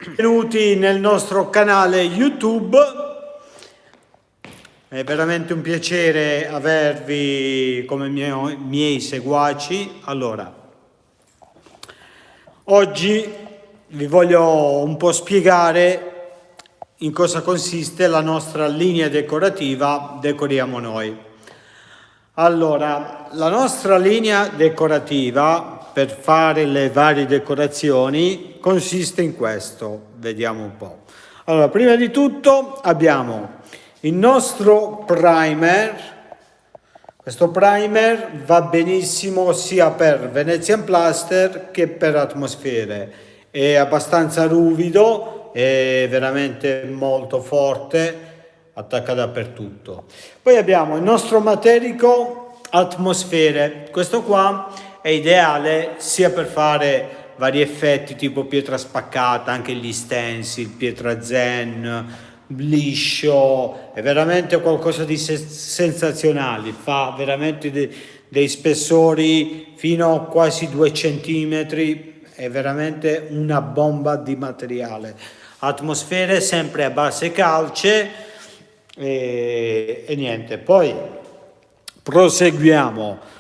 Benvenuti nel nostro canale YouTube. È veramente un piacere avervi come miei seguaci. Allora, oggi vi voglio un po' spiegare in cosa consiste la nostra linea decorativa Decoriamo Noi. Allora, la nostra linea decorativa per fare le varie decorazioni consiste in questo, vediamo un po'. Allora, prima di tutto abbiamo il nostro primer. Questo primer va benissimo sia per Venetian Plaster che per atmosfere, è abbastanza ruvido, è veramente molto forte, attacca dappertutto. Poi abbiamo il nostro materico atmosfere, questo qua è ideale sia per fare vari effetti tipo pietra spaccata, anche gli stencil, pietra zen, liscio, è veramente qualcosa di sensazionale, fa veramente dei spessori fino a quasi 2 centimetri, è veramente una bomba di materiale. Atmosfere sempre a base calce e niente, poi proseguiamo.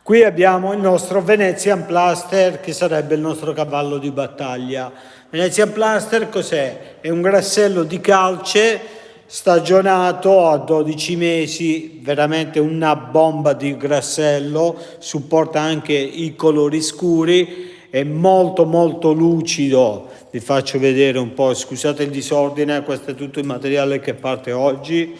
Qui abbiamo il nostro Venetian Plaster, che sarebbe il nostro cavallo di battaglia. Venetian Plaster cos'è? È un grassello di calce stagionato a 12 mesi, veramente una bomba di grassello, supporta anche i colori scuri, è molto molto lucido. Vi faccio vedere un po', scusate il disordine, questo è tutto il materiale che parte oggi.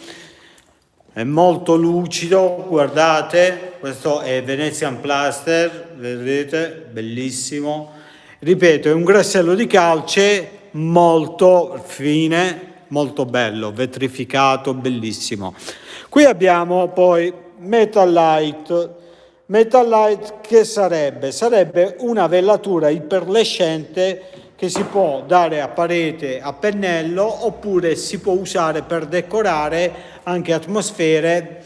È molto lucido, guardate, questo è Venetian Plaster, vedete, bellissimo. Ripeto, è un grassello di calce molto fine, molto bello, vetrificato, bellissimo. Qui abbiamo poi Metal Light. Metal Light che sarebbe? Sarebbe una velatura iperlescente che si può dare a parete a pennello oppure si può usare per decorare anche atmosfere,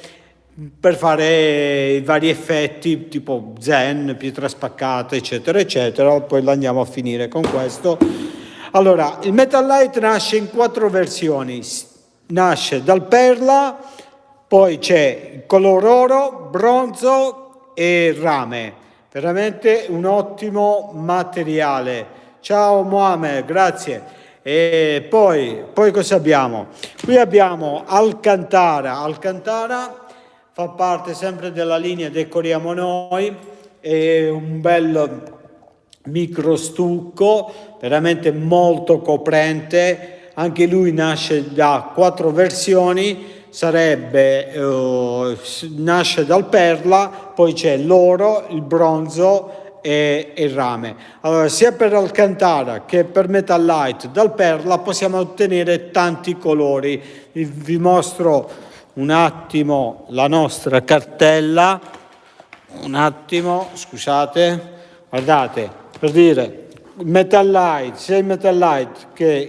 per fare i vari effetti tipo zen, pietra spaccata eccetera eccetera. Poi lo andiamo a finire con questo. Allora, il Metal Light nasce in 4 versioni, nasce dal perla, poi c'è il color oro, bronzo e rame, veramente un ottimo materiale. Ciao Mohamed, grazie. E poi cosa abbiamo? Qui abbiamo Alcantara. Alcantara fa parte sempre della linea Decoriamo Noi, è un bel microstucco, veramente molto coprente, anche lui nasce da 4 versioni, nasce dal perla, poi c'è l'oro, il bronzo e il rame. Allora, sia per Alcantara che per Metal Light dal perla possiamo ottenere tanti colori. Vi mostro un attimo la nostra cartella, un attimo, scusate, guardate, per dire Metal Light, sia il Metal Light che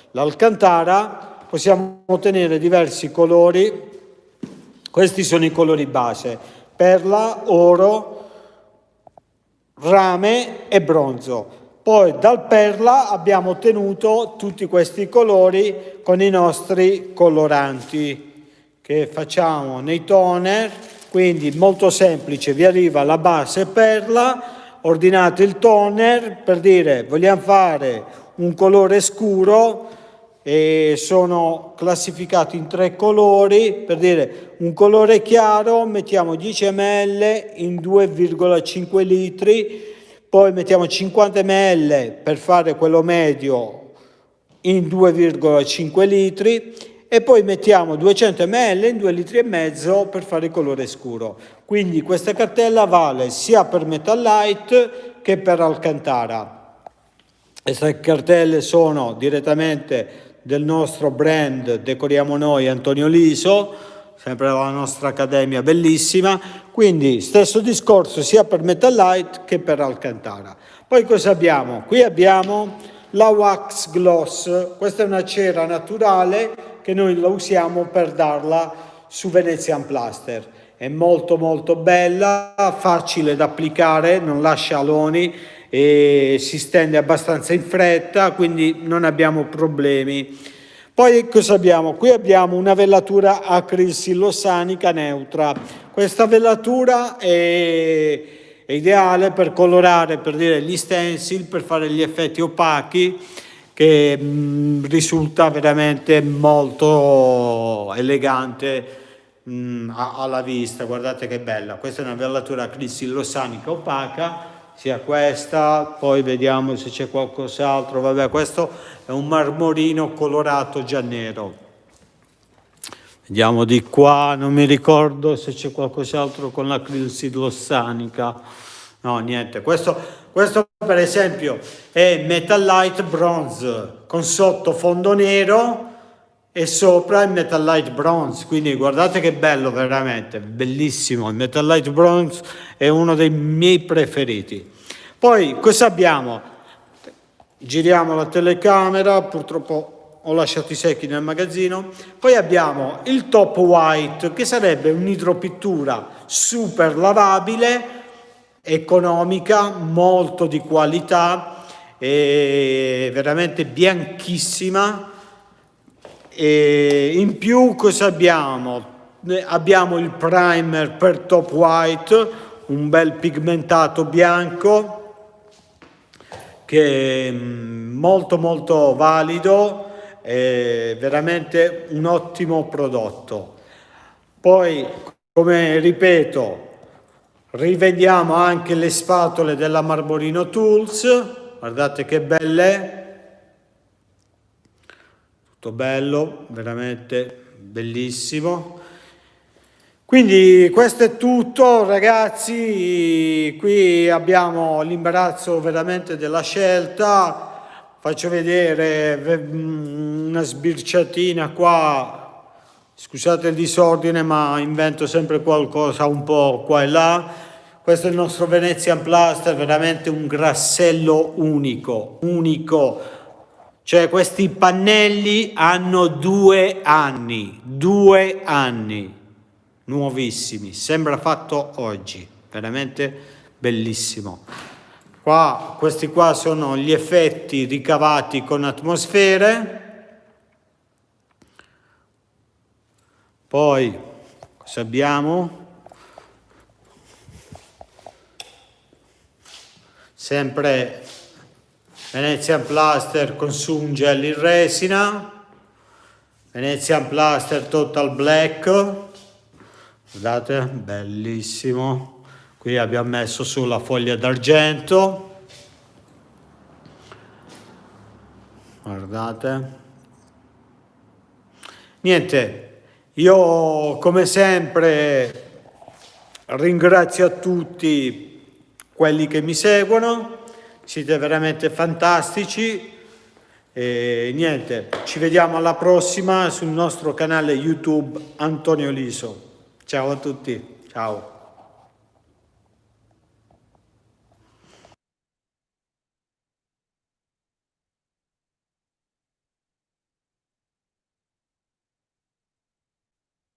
l'Alcantara possiamo ottenere diversi colori. Questi sono i colori base: perla, oro, rame e bronzo. Poi dal perla abbiamo ottenuto tutti questi colori con i nostri coloranti che facciamo nei toner, quindi molto semplice, vi arriva la base perla, ordinate il toner, per dire vogliamo fare un colore scuro e sono classificati in 3 colori, per dire un colore chiaro mettiamo 10 ml in 2,5 litri, poi mettiamo 50 ml per fare quello medio in 2,5 litri e poi mettiamo 200 ml in 2,5 litri per fare il colore scuro. Quindi questa cartella vale sia per Metal Light che per Alcantara. Queste cartelle sono direttamente del nostro brand Decoriamo Noi Antonio Liso, sempre la nostra accademia bellissima, quindi stesso discorso sia per Metal Light che per Alcantara. Poi cosa abbiamo? Qui abbiamo la Wax Gloss, questa è una cera naturale che noi la usiamo per darla su Venetian Plaster. È molto molto bella, facile da applicare, non lascia aloni e si stende abbastanza in fretta, quindi non abbiamo problemi. Poi cosa abbiamo? Qui abbiamo una vellatura acrisillosanica neutra. Questa vellatura è ideale per colorare, per dire, gli stencil, per fare gli effetti opachi, che risulta veramente molto elegante alla vista. Guardate che bella, questa è una vellatura acrisillosanica opaca, sia questa, poi vediamo se c'è qualcos'altro. Vabbè, questo è un marmorino colorato già nero. Vediamo di qua, non mi ricordo se c'è qualcos'altro con l'acrisillosanica. No, niente. Questo per esempio è Metalite Bronze con sottofondo nero e sopra il Metalite Bronze, quindi guardate che bello, veramente bellissimo. Il Metalite Bronze è uno dei miei preferiti. Poi cosa abbiamo? Giriamo la telecamera, purtroppo ho lasciato i secchi nel magazzino. Poi abbiamo il Top White, che sarebbe un'idropittura super lavabile, economica, molto di qualità, e veramente bianchissima. E in più cosa abbiamo? Abbiamo il primer per Top White, un bel pigmentato bianco che è molto molto valido, è veramente un ottimo prodotto. Poi, come ripeto, rivendiamo anche le spatole della Marmorino Tools, guardate che belle, tutto bello, veramente bellissimo. Quindi questo è tutto, ragazzi. Qui abbiamo l'imbarazzo veramente della scelta. Faccio vedere una sbirciatina qua, scusate il disordine, ma invento sempre qualcosa un po' qua e là. Questo è il nostro Venezian Plaster, veramente un grassello unico, cioè questi pannelli hanno 2 anni, nuovissimi, sembra fatto oggi, veramente bellissimo. Questi qua sono gli effetti ricavati con atmosfere. Poi cosa abbiamo? Sempre Venezian Plaster con Sun Gel in resina, Venezian Plaster Total Black, guardate, bellissimo. Qui abbiamo messo sulla foglia d'argento, guardate. Niente, io come sempre ringrazio a tutti quelli che mi seguono, siete veramente fantastici. E niente, ci vediamo alla prossima sul nostro canale YouTube Antonio Liso. Ciao a tutti, ciao.